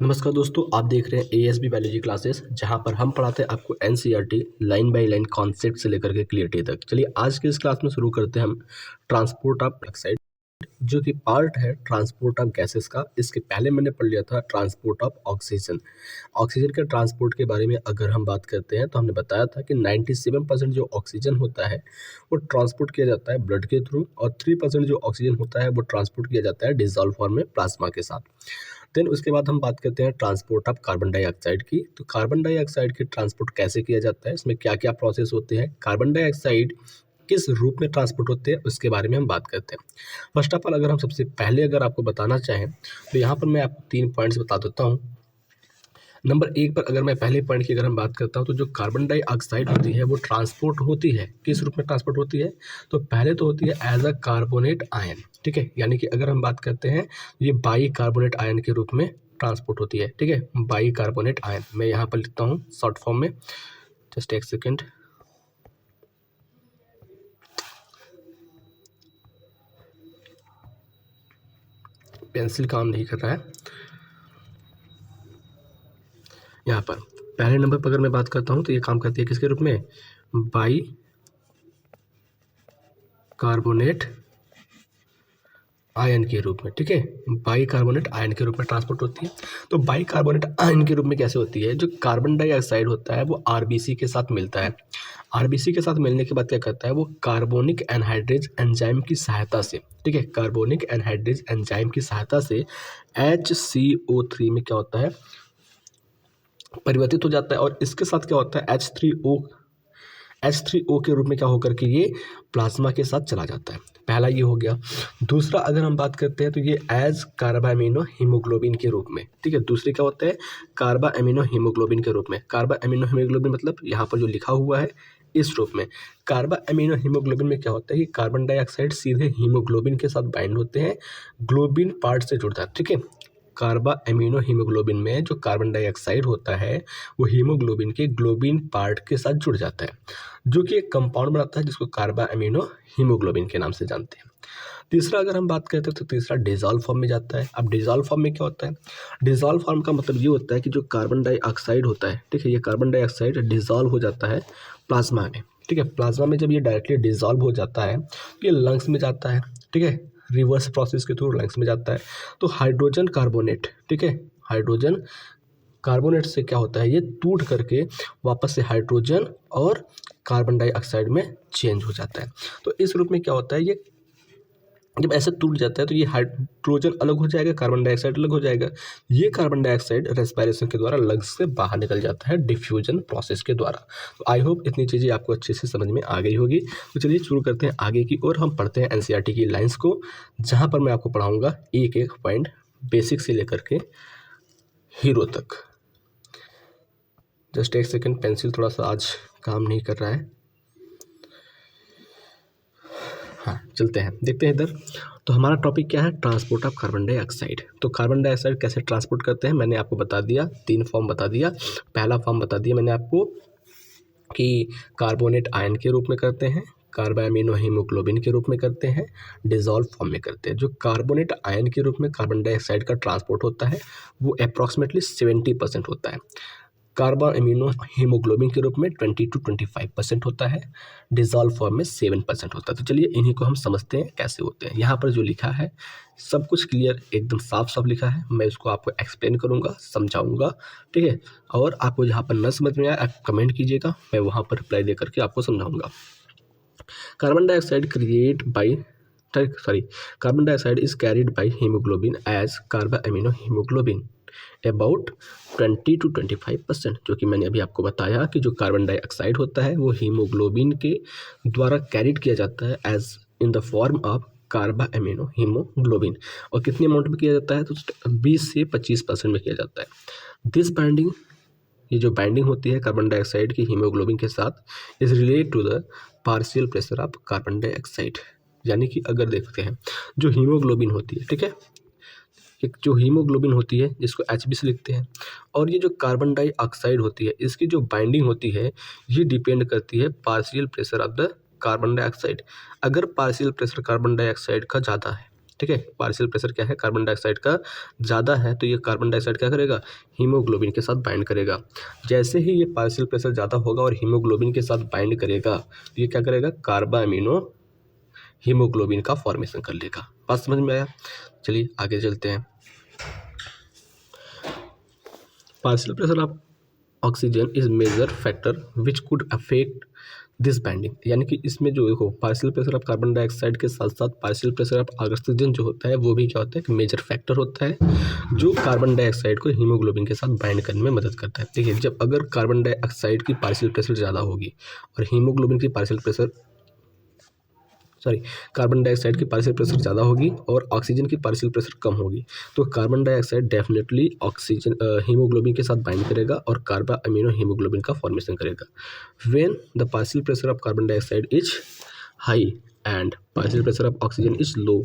नमस्कार दोस्तों, आप देख रहे हैं एएसबी बायोलॉजी क्लासेस, जहां पर हम पढ़ाते हैं आपको NCERT line by line concept से लेकर के क्लियरिटी तक। चलिए आज के इस क्लास में शुरू करते हैं हम ट्रांसपोर्ट ऑफ ऑक्साइड, जो कि पार्ट है ट्रांसपोर्ट ऑफ गैसेस का। इसके पहले मैंने पढ़ लिया था ट्रांसपोर्ट ऑफ ऑक्सीजन। ऑक्सीजन के ट्रांसपोर्ट के बारे में अगर हम बात करते हैं तो हमने बताया था कि 97% जो ऑक्सीजन होता है वो ट्रांसपोर्ट किया जाता है ब्लड के थ्रू, और 3% जो ऑक्सीजन होता है वो ट्रांसपोर्ट किया जाता है डिजॉल्व फॉर्म में प्लाज्मा के साथ। देन उसके बाद हम बात करते हैं ट्रांसपोर्ट ऑफ कार्बन डाइऑक्साइड की। तो कार्बन डाइऑक्साइड की ट्रांसपोर्ट कैसे किया जाता है, इसमें क्या क्या प्रोसेस होते हैं, कार्बन डाइऑक्साइड किस रूप में ट्रांसपोर्ट होते हैं, उसके बारे में हम बात करते हैं। फर्स्ट ऑफ ऑल अगर हम सबसे पहले अगर आपको बताना चाहें तो यहाँ पर मैं आपको 3 पॉइंट्स बता देता हूँ। नंबर 1 पर अगर मैं पहले पॉइंट की अगर हम बात करता हूँ तो जो कार्बन डाइऑक्साइड होती है वो ट्रांसपोर्ट होती है, किस रूप में ट्रांसपोर्ट होती है, तो पहले तो होती है एज अ कार्बोनेट आयन। ठीक है, यानी कि अगर हम बात करते हैं ये बाई कार्बोनेट आयन के रूप में ट्रांसपोर्ट होती है। ठीक है, बाई कार्बोनेट आयन मैं यहाँ पर लिखता हूँ शॉर्ट फॉर्म में, जस्ट एक सेकेंड। पेंसिल काम नहीं कर रहा है। यहाँ पर पहले नंबर पर अगर मैं बात करता हूँ तो ये काम करती है किसके रूप में, बाई कार्बोनेट आयन के रूप में। ठीक है, बाई कार्बोनेट आयन के रूप में ट्रांसपोर्ट होती है। तो बाई कार्बोनेट आयन के रूप में कैसे होती है, जो कार्बन डाइऑक्साइड होता है वो आरबीसी के साथ मिलता है। आरबीसी के साथ मिलने के बाद क्या करता है, वो कार्बोनिक एनहाइड्रेज एंजाइम की सहायता से, ठीक है, कार्बोनिक एनहाइड्रेज एंजाइम की सहायता से HCO3 में क्या होता है, परिवर्तित हो जाता है। और इसके साथ क्या होता है, H3O के रूप में क्या होकर के ये प्लाज्मा के साथ चला जाता है। पहला ये हो गया। दूसरा अगर हम बात करते हैं तो ये एज कार्बा एमिनो हीमोग्लोबिन के रूप में। ठीक है, दूसरे क्या होता है, कार्बा एमिनो हीमोग्लोबिन के रूप में। कार्बा एमिनो हीमोग्लोबिन मतलब यहाँ पर जो लिखा हुआ है इस रूप में। कार्बा एमिनो हीमोग्लोबिन में क्या होता है कि कार्बन डाइऑक्साइड सीधे हीमोग्लोबिन के साथ बाइंड होते हैं, ग्लोबिन पार्ट से जुड़ता है। ठीक है, कार्बा एमिनो हीमोग्लोबिन में जो कार्बन डाइऑक्साइड होता है वो हीमोग्लोबिन के ग्लोबिन पार्ट के साथ जुड़ जाता है, जो कि एक कंपाउंड बनाता है जिसको कार्बा एमिनो हीमोग्लोबिन के नाम से जानते हैं। तीसरा अगर हम बात करते हैं तो तीसरा डिजॉल्व फॉर्म में जाता है। अब डिजॉल्व फॉर्म में क्या होता है, डिजॉल्व फॉर्म का मतलब ये होता है कि जो कार्बन डाइऑक्साइड होता है, ठीक है, ये कार्बन डाइऑक्साइड डिजॉल्व हो जाता है प्लाज्मा में। ठीक है, प्लाज्मा में जब ये डायरेक्टली डिजॉल्व हो जाता है तो ये लंग्स में जाता है। ठीक है, रिवर्स प्रोसेस के थ्रू लंग्स में जाता है। तो हाइड्रोजन कार्बोनेट, ठीक है, हाइड्रोजन कार्बोनेट से क्या होता है, ये टूट करके वापस से हाइड्रोजन और कार्बन डाइऑक्साइड में चेंज हो जाता है। तो इस रूप में क्या होता है, ये जब ऐसे टूट जाता है तो ये हाइड्रोजन अलग हो जाएगा, कार्बन डाइऑक्साइड अलग हो जाएगा। ये कार्बन डाइऑक्साइड रेस्पिरेशन के द्वारा लंग्स से बाहर निकल जाता है डिफ्यूजन प्रोसेस के द्वारा। तो आई होप इतनी चीज़ें आपको अच्छे से समझ में आ गई होगी। तो चलिए शुरू करते हैं आगे की ओर। हम पढ़ते हैं एनसीईआरटी की लाइन्स को, जहाँ पर मैं आपको पढ़ाऊँगा एक एक पॉइंट बेसिक से लेकर के हीरो तक। जस्ट एक सेकेंड, पेंसिल थोड़ा सा आज काम नहीं कर रहा है। हाँ, चलते हैं, देखते हैं इधर। तो हमारा टॉपिक क्या है, ट्रांसपोर्ट ऑफ कार्बन डाइऑक्साइड। तो कार्बन डाइऑक्साइड कैसे ट्रांसपोर्ट करते हैं मैंने आपको बता दिया, 3 फॉर्म बता दिया। पहला फॉर्म बता दिया मैंने आपको कि कार्बोनेट आयन के रूप में करते हैं, कार्बा एमिनो हीमोग्लोबिन के रूप में करते हैं, डिजॉल्व फॉर्म में करते हैं। जो कार्बोनेट आयन के रूप में कार्बन डाइऑक्साइड का ट्रांसपोर्ट होता है वो अप्रॉक्सीमेटली 70% होता है। कार्बा एमिनो हीमोग्लोबिन के रूप में 20 to 25% होता है, डिजॉल्व फॉर्म में 7% होता है। तो चलिए इन्हीं को हम समझते हैं कैसे होते हैं। यहाँ पर जो लिखा है सब कुछ क्लियर, एकदम साफ साफ लिखा है। मैं इसको आपको एक्सप्लेन करूँगा, समझाऊँगा, ठीक है। और आपको जहाँ पर न समझ में आए आप कमेंट कीजिएगा, मैं वहाँ पर रिप्लाई दे करके आपको समझाऊँगा। Carbon dioxide carbon dioxide is carried by haemoglobin as carbamino haemoglobin about 20 to 25%, जो कि मैंने अभी आपको बताया कि जो कार्बन डाइऑक्साइड होता है वो हीमोग्लोबिन के द्वारा कैरिड किया जाता है as in the form of carbamino haemoglobin. और कितने अमाउंट में किया जाता है, तो 20 से 25% में किया जाता है। दिस बाइंडिंग, ये जो बाइंडिंग होती है कार्बन डाइऑक्साइड की हीमोग्लोबिन के साथ, is related to the partial pressure of carbon dioxide. यानी कि अगर देखते हैं जो हीमोग्लोबिन होती है, ठीक है, एक जो हीमोग्लोबिन होती है जिसको HB से लिखते हैं, और ये जो कार्बन डाइऑक्साइड होती है इसकी जो बाइंडिंग होती है ये डिपेंड करती है partial pressure of the carbon dioxide. अगर पार्शियल प्रेशर कार्बन डाइऑक्साइड का ज़्यादा है, ठीक है, पार्शियल प्रेशर क्या है, कार्बन डाइऑक्साइड का ज़्यादा है तो ये कार्बन डाइऑक्साइड क्या करेगा, हीमोग्लोबिन के साथ बाइंड करेगा। जैसे ही ये पार्शियल प्रेशर ज़्यादा होगा और हीमोग्लोबिन के साथ बाइंड करेगा तो ये क्या करेगा, कार्बा अमीनो हीमोग्लोबिन का फॉर्मेशन कर लेगा। बात समझ में आया? चलिए आगे चलते हैं। Partial pressure of oxygen is major factor which could affect this binding, यानी कि इसमें जो देखो partial pressure of carbon dioxide के साथ साथ पार्शियल प्रेशर ऑफ ऑक्सीजन जो होता है वो भी क्या होता है, मेजर फैक्टर होता है जो कार्बन डाइऑक्साइड को हीमोग्लोबिन के साथ बाइंड करने में मदद करता है। देखिए जब अगर कार्बन डाइऑक्साइड की पार्शियल प्रेशर ज़्यादा होगी और हीमोग्लोबिन की पार्शियल प्रेशर कार्बन डाइऑक्साइड की पार्शियल प्रेशर ज़्यादा होगी और ऑक्सीजन की पार्शियल प्रेशर कम होगी तो carbon dioxide definitely oxygen haemoglobin के साथ बाइंड करेगा और कार्बा अमीनो हीमोग्लोबिन का फॉर्मेशन करेगा। When the partial pressure of carbon dioxide is high and partial pressure of oxygen is low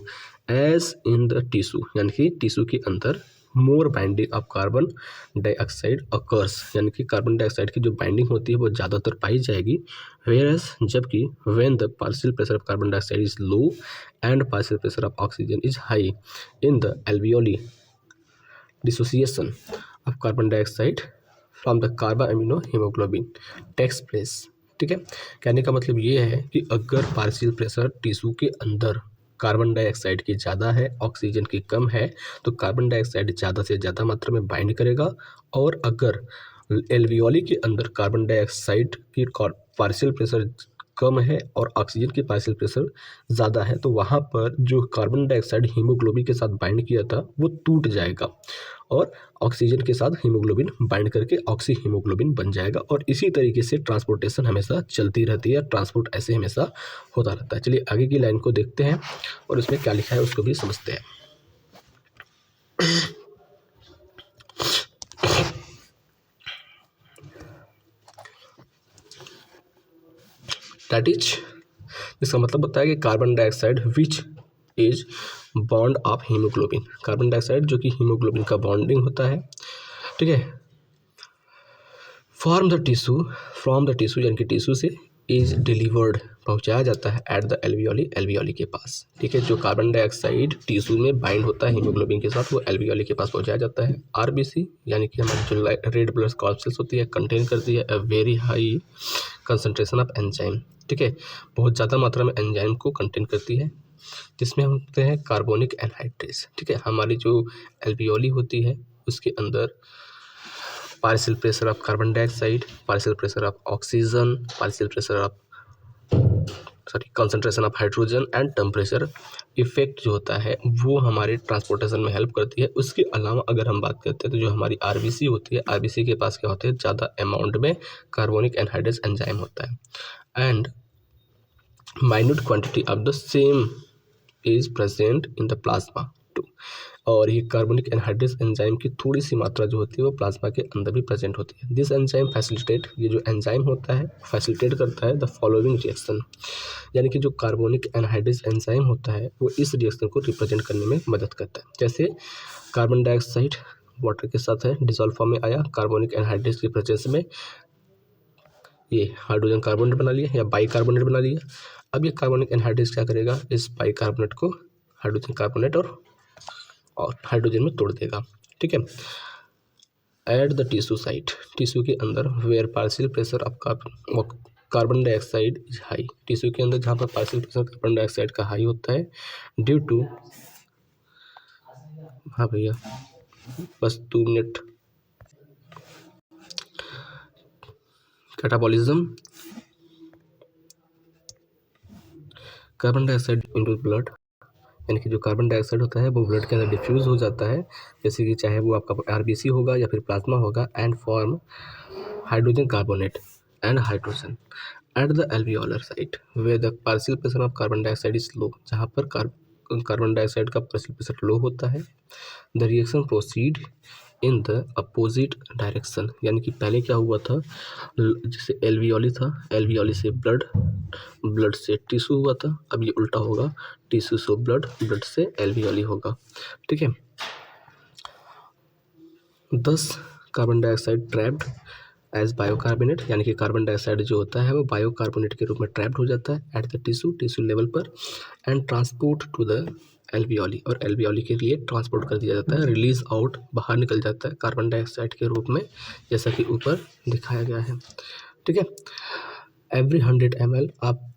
as in the tissue, यानी कि टिश्यू के अंदर more binding of carbon dioxide occurs, यानी कि carbon dioxide की जो बाइंडिंग होती है वो ज़्यादातर पाई जाएगी। वेयरएज जबकि when the partial pressure of carbon dioxide is low and partial pressure of oxygen is high in the alveoli dissociation of carbon dioxide from the carbamino haemoglobin takes place. ठीक है, कहने का मतलब ये है कि अगर पार्शियल प्रेशर टिश्यू के अंदर कार्बन डाइऑक्साइड की ज़्यादा है ऑक्सीजन की कम है तो कार्बन डाइऑक्साइड ज़्यादा से ज़्यादा मात्रा में बाइंड करेगा, और अगर एल्वियोली के अंदर कार्बन डाइऑक्साइड की पार्शियल प्रेशर कम है और ऑक्सीजन की पार्शियल प्रेशर ज़्यादा है तो वहाँ पर जो कार्बन डाइऑक्साइड हीमोग्लोबिन के साथ बाइंड किया था वो टूट जाएगा और ऑक्सीजन के साथ हीमोग्लोबिन बाइंड करके ऑक्सी हीमोग्लोबिन बन जाएगा, और इसी तरीके से ट्रांसपोर्टेशन हमेशा चलती रहती है, ट्रांसपोर्ट ऐसे हमेशा होता रहता है। चलिए आगे की लाइन को देखते हैं और उसमें क्या लिखा है उसको भी समझते हैं। दैट इज, इसका मतलब होता है कि carbon dioxide which is bond of haemoglobin, carbon dioxide जो कि हीमोग्लोबिन का बॉन्डिंग होता है, ठीक है, फ्रॉम द टिश्यू यानी कि टिश्यू से इज डिलीवर्ड पहुंचाया जाता है एट द एल्वियोली के पास। ठीक है, जो कार्बन डाइऑक्साइड टिश्यू में बाइंड होता है हीमोग्लोबिन के साथ वो एल्वियोली के पास पहुंचाया जाता है। आरबीसी यानी कि हमारी जो रेड ब्लड कॉर्पसेल्स होती है कंटेन करती है a very high concentration of enzyme. ठीक है, बहुत ज़्यादा मात्रा में एंजाइम को कंटेन करती है जिसमें हम होते हैं कार्बोनिक एनहाइड्रेस। ठीक है, हमारी जो एल्वियोली होती है उसके अंदर partial pressure of carbon dioxide, partial pressure of oxygen, partial pressure of concentration of hydrogen and temperature effect जो होता है वो हमारे ट्रांसपोर्टेशन में हेल्प करती है। उसके अलावा अगर हम बात करते हैं तो जो हमारी आरबीसी होती है, आरबीसी के पास क्या होते हैं, ज़्यादा अमाउंट में कार्बोनिक एनहाइड्रेस एंजाइम होता है and minute quantity of the same is present in the plasma too, और ये कार्बोनिक एनहाइड्रेस एंजाइम की थोड़ी सी मात्रा जो होती है वो प्लाज्मा के अंदर भी प्रेजेंट होती है। दिस एंजाइम फैसिलिटेट, ये जो एंजाइम होता है फैसिलिटेट करता है द फॉलोइंग रिएक्शन, यानी कि जो कार्बोनिक एनहाइड्रेस एंजाइम होता है वो इस रिएक्शन को रिप्रेजेंट करने में मदद करता है। जैसे कार्बन डाइऑक्साइड वाटर के साथ है डिसॉल्व फॉर्म में आया, कार्बोनिक एनहाइड्रेस की प्रेजेंस में ये हाइड्रोजन कार्बोनेट बना लिया या बाई कार्बोनेट बना लिया। अब ये कार्बोनिक एनहाइड्रेस क्या करेगा, इस बाई कार्बोनेट को हाइड्रोजन कार्बोनेट और हाइड्रोजन में तोड़ देगा। ठीक है, at the tissue site, tissue के अंदर where partial pressure of carbon dioxide is high, tissue के अंदर जहाँ पर पार्शियल प्रेशर कार्बन डाइऑक्साइड का हाई होता है ड्यू टू, हाँ भैया बस 2 minute, catabolism carbon dioxide into blood, यानी कि जो कार्बन डाइऑक्साइड होता है वो ब्लड के अंदर डिफ्यूज़ हो जाता है, जैसे कि चाहे वो आपका आरबीसी होगा या फिर प्लाज्मा होगा, and form hydrogen carbonate and hydrogen at the alveolar site where the partial pressure of carbon dioxide is low, जहाँ पर कार्बन डाइऑक्साइड का पार्शियल प्रेशर लो होता है। The reaction proceed in the opposite direction, यानी कि पहले क्या हुआ था, जैसे एल्वियोली था, एल्वियोली से ब्लड, ब्लड से टिश्यू हुआ था, अब ये उल्टा होगा, टिश्यू से ब्लड, ब्लड से एल्वियोली होगा। ठीक है, 10 carbon dioxide trapped as bicarbonate, यानी कि कार्बन डाइऑक्साइड जो होता है वो बायोकार्बोनेट के रूप में ट्रैप्ड हो जाता है एट द टिश्यू लेवल पर and transport to the alveoli, और एल्वियोली के लिए ट्रांसपोर्ट कर दिया जाता है, रिलीज आउट बाहर निकल जाता है कार्बन डाइऑक्साइड के रूप में, जैसा कि ऊपर दिखाया गया है। ठीक है, एवरी 100 ml आप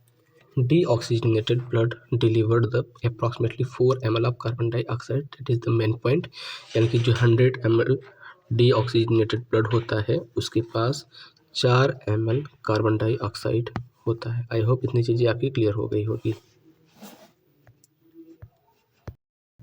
deoxygenated blood delivered the approximately 4 ml of carbon dioxide, that is the main point। यानी कि जो 100 ml deoxygenated blood होता है उसके पास 4 ml कार्बन डाइऑक्साइड होता है। आई होप इतनी चीज़ें आपकी क्लियर हो गई होगी।